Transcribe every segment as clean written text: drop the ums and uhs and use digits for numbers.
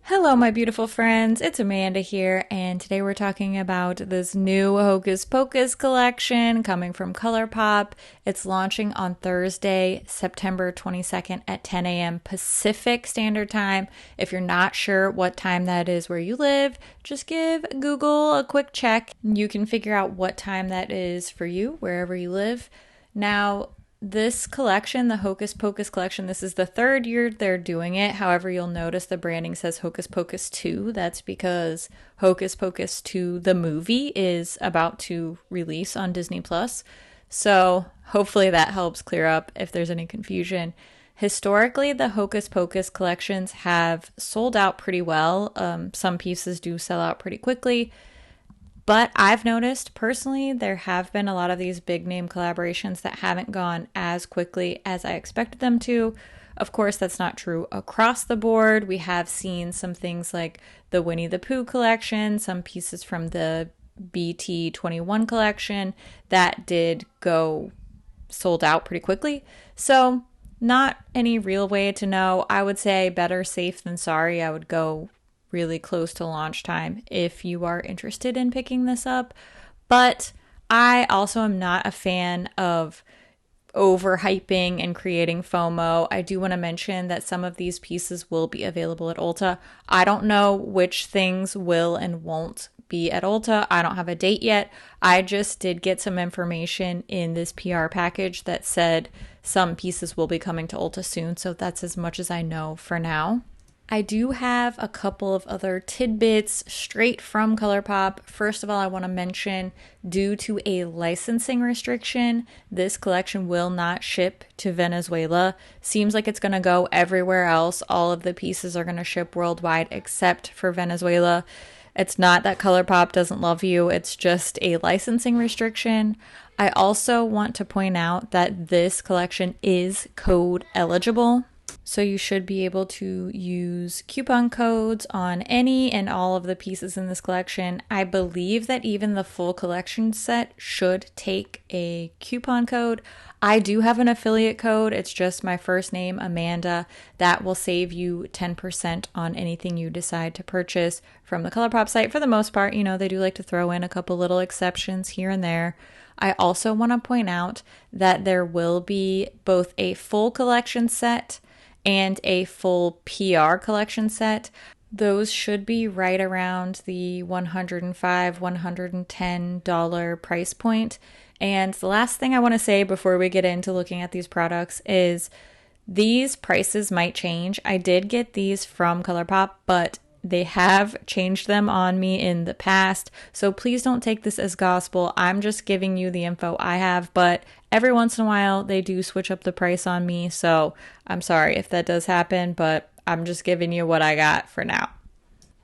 Hello, my beautiful friends. It's Amanda here, and today we're talking about this new Hocus Pocus collection coming from ColourPop. It's launching on Thursday, September 22nd at 10 a.m. Pacific Standard Time. If you're not sure what time that is where you live, just give Google a quick check. You can figure out what time that is for you, wherever you live. Now, this collection, the Hocus Pocus collection, this is the third year they're doing it. However, you'll notice the branding says Hocus Pocus 2. That's because Hocus Pocus 2, the movie, is about to release on Disney+. So hopefully that helps clear up if there's any confusion. Historically, the Hocus Pocus collections have sold out pretty well. Some pieces do sell out pretty quickly. But I've noticed, personally, there have been a lot of these big name collaborations that haven't gone as quickly as I expected them to. Of course, that's not true across the board. We have seen some things like the Winnie the Pooh collection, some pieces from the BT21 collection that did go sold out pretty quickly. So not any real way to know. I would say better safe than sorry. I would go really close to launch time if you are interested in picking this up. But I also am not a fan of overhyping and creating FOMO. I do want to mention that some of these pieces will be available at Ulta. I don't know which things will and won't be at Ulta. I don't have a date yet. I just did get some information in this PR package that said some pieces will be coming to Ulta soon, so that's as much as I know for now. I do have a couple of other tidbits straight from ColourPop. First of all, I want to mention, due to a licensing restriction, this collection will not ship to Venezuela. Seems like it's going to go everywhere else. All of the pieces are going to ship worldwide except for Venezuela. It's not that ColourPop doesn't love you, it's just a licensing restriction. I also want to point out that this collection is code eligible. So you should be able to use coupon codes on any and all of the pieces in this collection. I believe that even the full collection set should take a coupon code. I do have an affiliate code. It's just my first name, Amanda. That will save you 10% on anything you decide to purchase from the ColourPop site. For the most part, you know, they do like to throw in a couple little exceptions here and there. I also want to point out that there will be both a full collection set and a full PR collection set. Those should be right around the $105, $110 price point. And the last thing I want to say before we get into looking at these products is these prices might change. I did get these from ColourPop, but they have changed them on me in the past, so please don't take this as gospel. I'm just giving you the info I have, but every once in a while they do switch up the price on me, so I'm sorry if that does happen, but I'm just giving you what I got for now.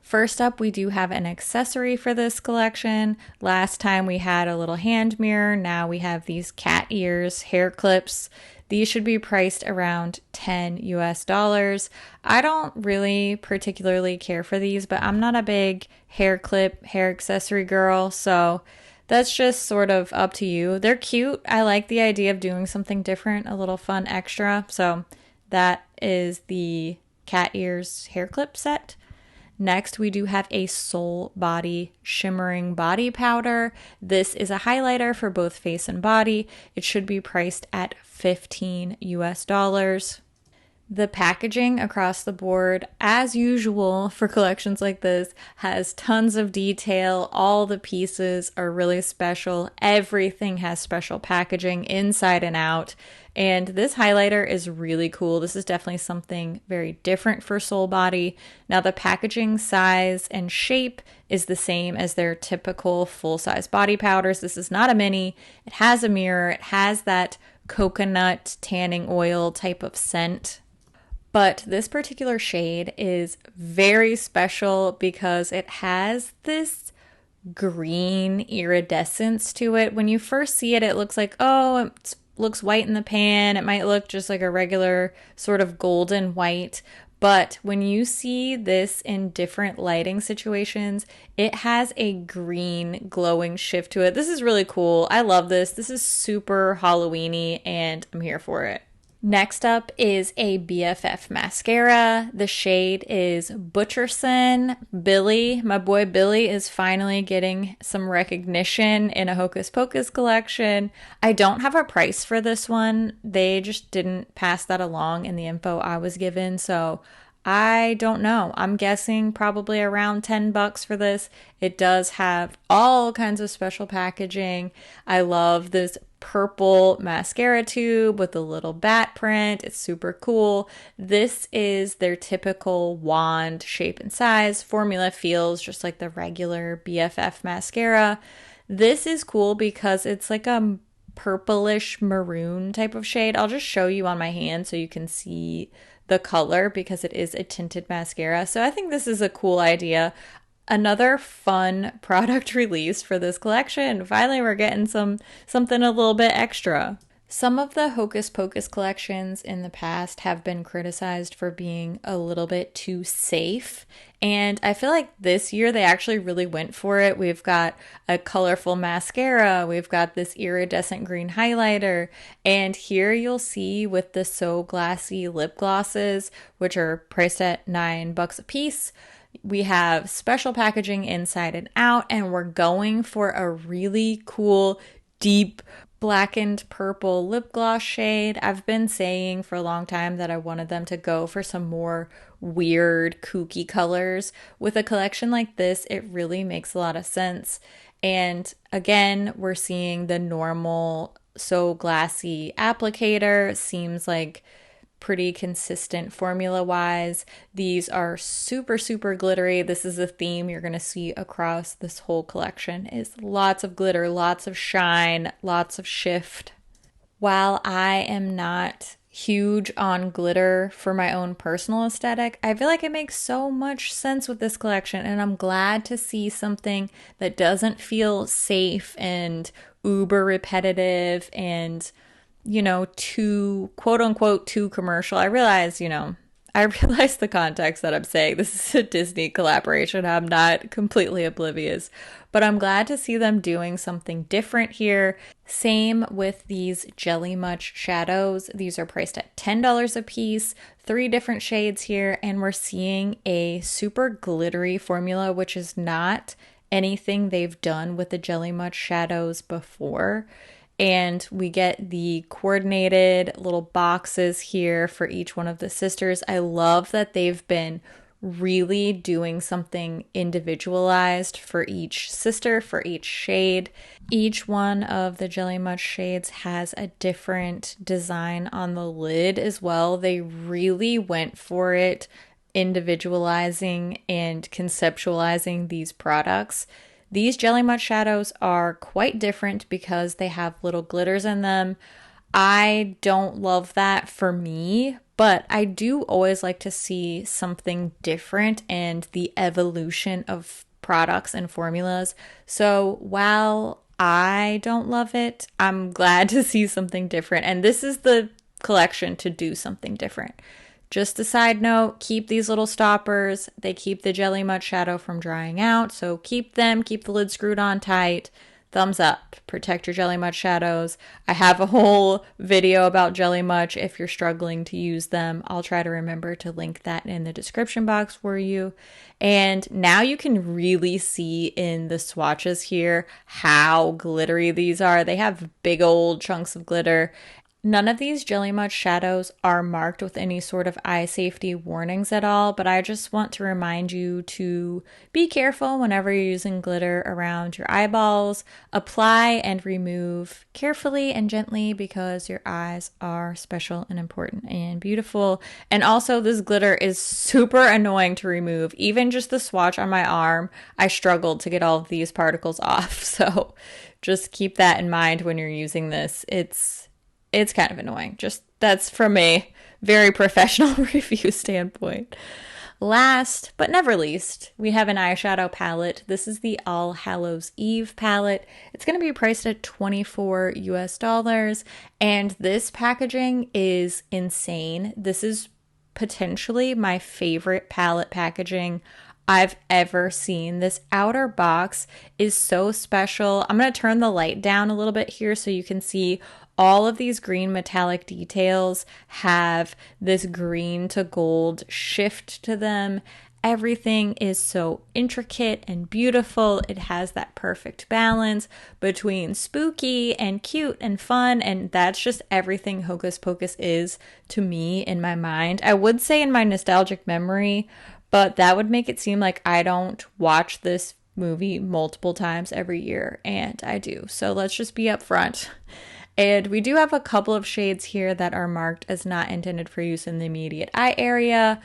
First up, we do have an accessory for this collection. Last time we had a little hand mirror, now we have these cat ears, hair clips. These should be priced around $10 US. I don't really particularly care for these, but I'm not a big hair clip, hair accessory girl, so that's just sort of up to you. They're cute. I like the idea of doing something different, a little fun extra. So that is the cat ears hair clip set. Next, we do have a Soul Body Shimmering Body Powder. This is a highlighter for both face and body. It should be priced at $15 US. The packaging across the board, as usual for collections like this, has tons of detail. All the pieces are really special. Everything has special packaging inside and out. And this highlighter is really cool. This is definitely something very different for Soul Body. Now, the packaging size and shape is the same as their typical full-size body powders. This is not a mini. It has a mirror. It has that coconut tanning oil type of scent. But this particular shade is very special because it has this green iridescence to it. When you first see it, it looks like, oh, it looks white in the pan. It might look just like a regular sort of golden white, But when you see this in different lighting situations, it has a green glowing shift to it. This is really cool. I love this. This is super Halloween-y and I'm here for it. Next up is a BFF mascara. The shade is Butcherson. Billy, my boy Billy, is finally getting some recognition in a Hocus Pocus collection. I don't have a price for this one. They just didn't pass that along in the info I was given, so I don't know. I'm guessing probably around $10 for this. It does have all kinds of special packaging. I love this purple mascara tube with a little bat print. It's super cool. This is their typical wand shape and size. Formula feels just like the regular BFF mascara. This is cool because it's like a purplish maroon type of shade. I'll just show you on my hand so you can see the color because it is a tinted mascara. So I think this is a cool idea. Another fun product release for this collection. Finally, we're getting something a little bit extra. Some of the Hocus Pocus collections in the past have been criticized for being a little bit too safe. And I feel like this year they actually really went for it. We've got a colorful mascara. We've got this iridescent green highlighter. And here you'll see with the So Glassy lip glosses, which are priced at $9 a piece. We have special packaging inside and out, and we're going for a really cool, deep, blackened purple lip gloss shade. I've been saying for a long time that I wanted them to go for some more weird, kooky colors. With a collection like this, it really makes a lot of sense. And again, we're seeing the normal So Glassy applicator. Seems like pretty consistent formula wise. These are super, super glittery. This is a theme you're going to see across this whole collection is lots of glitter, lots of shine, lots of shift. While I am not huge on glitter for my own personal aesthetic, I feel like it makes so much sense with this collection, and I'm glad to see something that doesn't feel safe and uber repetitive and too, quote unquote, too commercial. I realize the context that I'm saying. This is a Disney collaboration. I'm not completely oblivious, but I'm glad to see them doing something different here. Same with these Jelly Much shadows. These are priced at $10 a piece, 3 different shades here, and we're seeing a super glittery formula, which is not anything they've done with the Jelly Much shadows before. And we get the coordinated little boxes here for each one of the sisters. I love that they've been really doing something individualized for each sister, for each shade. Each one of the Jelly Much shades has a different design on the lid as well. They really went for it, individualizing and conceptualizing these products. These Jelly Much shadows are quite different because they have little glitters in them. I don't love that for me, but I do always like to see something different and the evolution of products and formulas. So while I don't love it, I'm glad to see something different. And this is the collection to do something different. Just a side note, keep these little stoppers. They keep the Jelly Much shadow from drying out, so keep them, keep the lid screwed on tight. Thumbs up, protect your Jelly Much shadows. I have a whole video about Jelly Much if you're struggling to use them. I'll try to remember to link that in the description box for you. And now you can really see in the swatches here how glittery these are. They have big old chunks of glitter. None of these Jelly Much shadows are marked with any sort of eye safety warnings at all, but I just want to remind you to be careful whenever you're using glitter around your eyeballs. Apply and remove carefully and gently because your eyes are special and important and beautiful. And also, this glitter is super annoying to remove. Even just the swatch on my arm, I struggled to get all of these particles off. So just keep that in mind when you're using this. It's kind of annoying. Just that's from a very professional review standpoint. Last but never least, we have an eyeshadow palette. This is the All Hallows Eve palette. It's going to be priced at $24 US, and this packaging is insane. This is potentially my favorite palette packaging I've ever seen. This outer box is so special. I'm going to turn the light down a little bit here so you can see all of these green metallic details have this green to gold shift to them. Everything is so intricate and beautiful. It has that perfect balance between spooky and cute and fun, and that's just everything Hocus Pocus is to me in my mind. I would say in my nostalgic memory, but that would make it seem like I don't watch this movie multiple times every year, and I do. So let's just be upfront. And we do have a couple of shades here that are marked as not intended for use in the immediate eye area.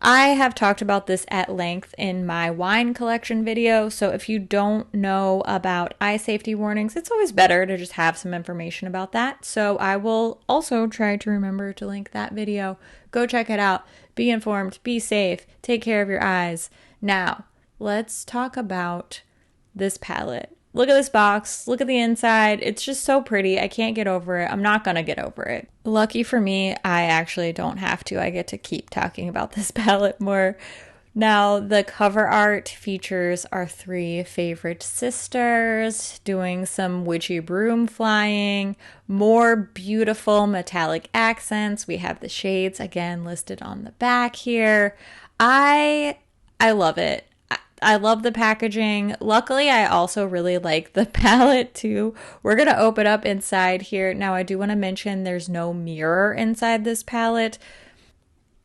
I have talked about this at length in my wine collection video, so if you don't know about eye safety warnings, it's always better to just have some information about that. So I will also try to remember to link that video. Go check it out. Be informed, be safe, take care of your eyes. Now, let's talk about this palette. Look at this box. Look at the inside. It's just so pretty. I can't get over it. I'm not going to get over it. Lucky for me, I actually don't have to. I get to keep talking about this palette more. Now, the cover art features our three favorite sisters doing some witchy broom flying, more beautiful metallic accents. We have the shades again listed on the back here. I love it. I love the packaging. Luckily, I also really like the palette too. We're going to open up inside here. Now, I do want to mention there's no mirror inside this palette.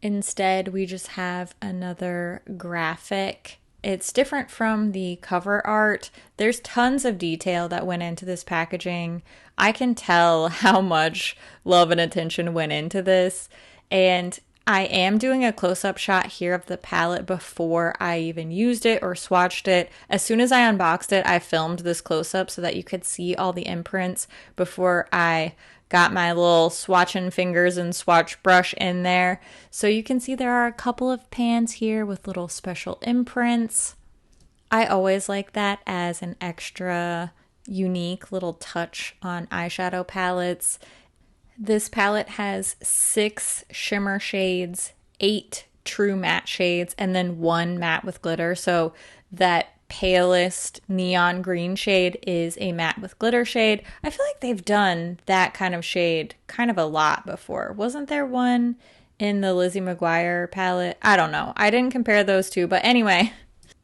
Instead, we just have another graphic. It's different from the cover art. There's tons of detail that went into this packaging. I can tell how much love and attention went into this. And I am doing a close-up shot here of the palette before I even used it or swatched it. As soon as I unboxed it, I filmed this close-up so that you could see all the imprints before I got my little swatching fingers and swatch brush in there. So you can see there are a couple of pans here with little special imprints. I always like that as an extra unique little touch on eyeshadow palettes. This palette has 6 shimmer shades, 8 true matte shades, and then 1 matte with glitter. So that palest neon green shade is a matte with glitter shade. I feel like they've done that kind of shade kind of a lot before. Wasn't there one in the Lizzie McGuire palette? I don't know. I didn't compare those two, but anyway.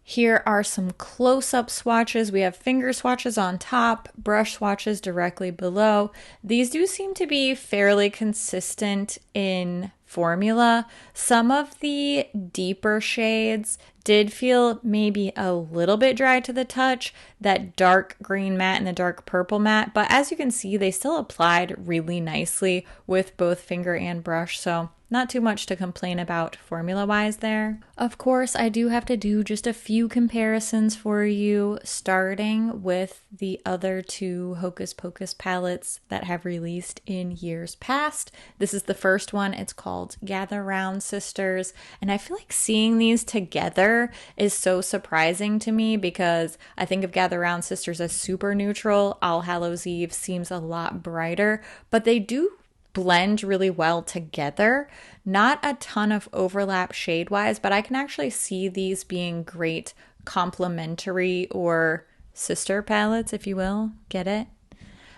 Here are some close-up swatches. We have finger swatches on top, brush swatches directly below. These do seem to be fairly consistent in formula. Some of the deeper shades did feel maybe a little bit dry to the touch, that dark green matte and the dark purple matte, but as you can see, they still applied really nicely with both finger and brush, so not too much to complain about formula-wise there. Of course, I do have to do just a few comparisons for you, starting with the other 2 Hocus Pocus palettes that have released in years past. This is the first one. It's called Gather Round Sisters, and I feel like seeing these together is so surprising to me because I think of Gather Round Sisters as super neutral. All Hallows Eve seems a lot brighter, but they do blend really well together. Not a ton of overlap shade-wise, but I can actually see these being great complementary or sister palettes, if you will. Get it?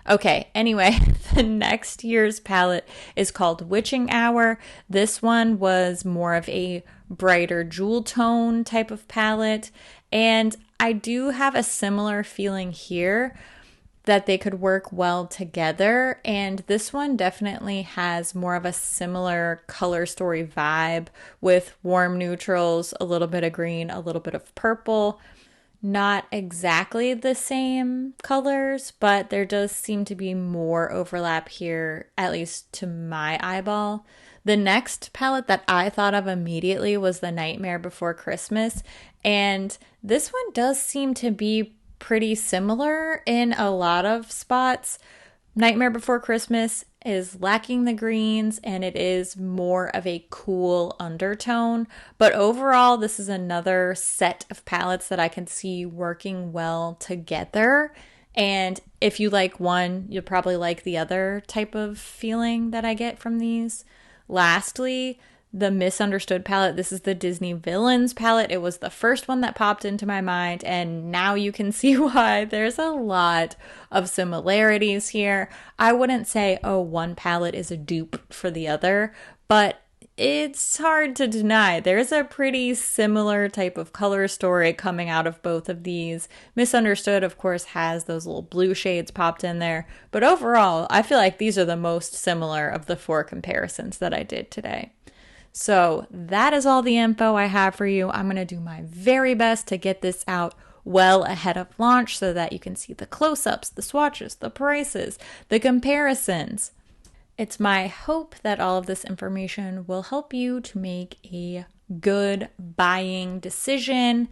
Okay, anyway, the next year's palette is called Witching Hour. This one was more of a brighter jewel tone type of palette, and I do have a similar feeling here that they could work well together, and this one definitely has more of a similar color story vibe with warm neutrals, a little bit of green, a little bit of purple. Not exactly the same colors, but there does seem to be more overlap here, at least to my eyeball. The next palette that I thought of immediately was The Nightmare Before Christmas, and this one does seem to be pretty similar in a lot of spots. Nightmare Before Christmas is lacking the greens and it is more of a cool undertone, but overall this is another set of palettes that I can see working well together, and if you like one, you'll probably like the other type of feeling that I get from these. Lastly, the Misunderstood palette. This is the Disney Villains palette. It was the first one that popped into my mind, and now you can see why. There's a lot of similarities here. I wouldn't say, oh, one palette is a dupe for the other, but it's hard to deny. There's a pretty similar type of color story coming out of both of these. Misunderstood, of course, has those little blue shades popped in there, but overall, I feel like these are the most similar of the 4 comparisons that I did today. So that is all the info I have for you. I'm going to do my very best to get this out well ahead of launch so that you can see the close-ups, the swatches, the prices, the comparisons. It's my hope that all of this information will help you to make a good buying decision.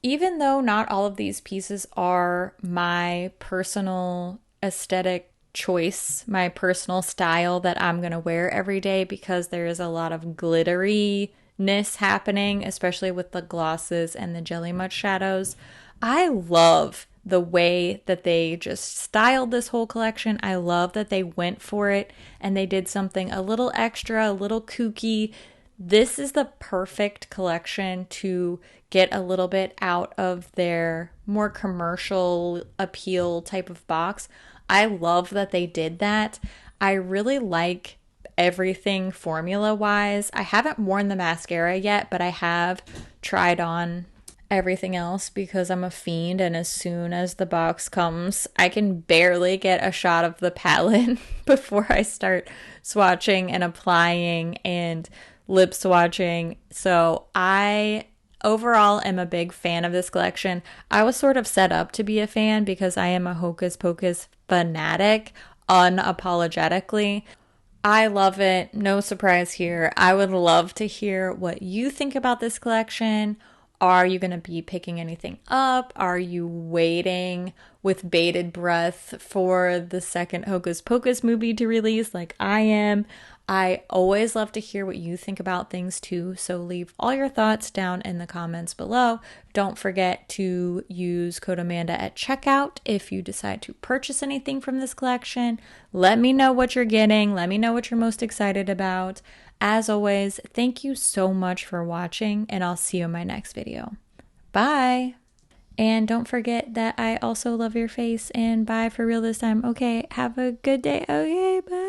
Even though not all of these pieces are my personal aesthetic choice, my personal style that I'm going to wear every day, because there is a lot of glitteriness happening, especially with the glosses and the Jelly Much shadows. I love the way that they just styled this whole collection. I love that they went for it and they did something a little extra, a little kooky. This is the perfect collection to get a little bit out of their more commercial appeal type of box. I love that they did that. I really like everything formula-wise. I haven't worn the mascara yet, but I have tried on everything else because I'm a fiend, and as soon as the box comes, I can barely get a shot of the palette before I start swatching and applying and lip swatching. So I overall am a big fan of this collection. I was sort of set up to be a fan because I am a Hocus Pocus fanatic, unapologetically. I love it. No surprise here. I would love to hear what you think about this collection. Are you going to be picking anything up? Are you waiting with bated breath for the second Hocus Pocus movie to release like I am? I always love to hear what you think about things too, so leave all your thoughts down in the comments below. Don't forget to use code Amanda at checkout if you decide to purchase anything from this collection. Let me know what you're getting. Let me know what you're most excited about. As always, thank you so much for watching, and I'll see you in my next video. Bye! And don't forget that I also love your face, and bye for real this time. Okay, have a good day. Okay, bye!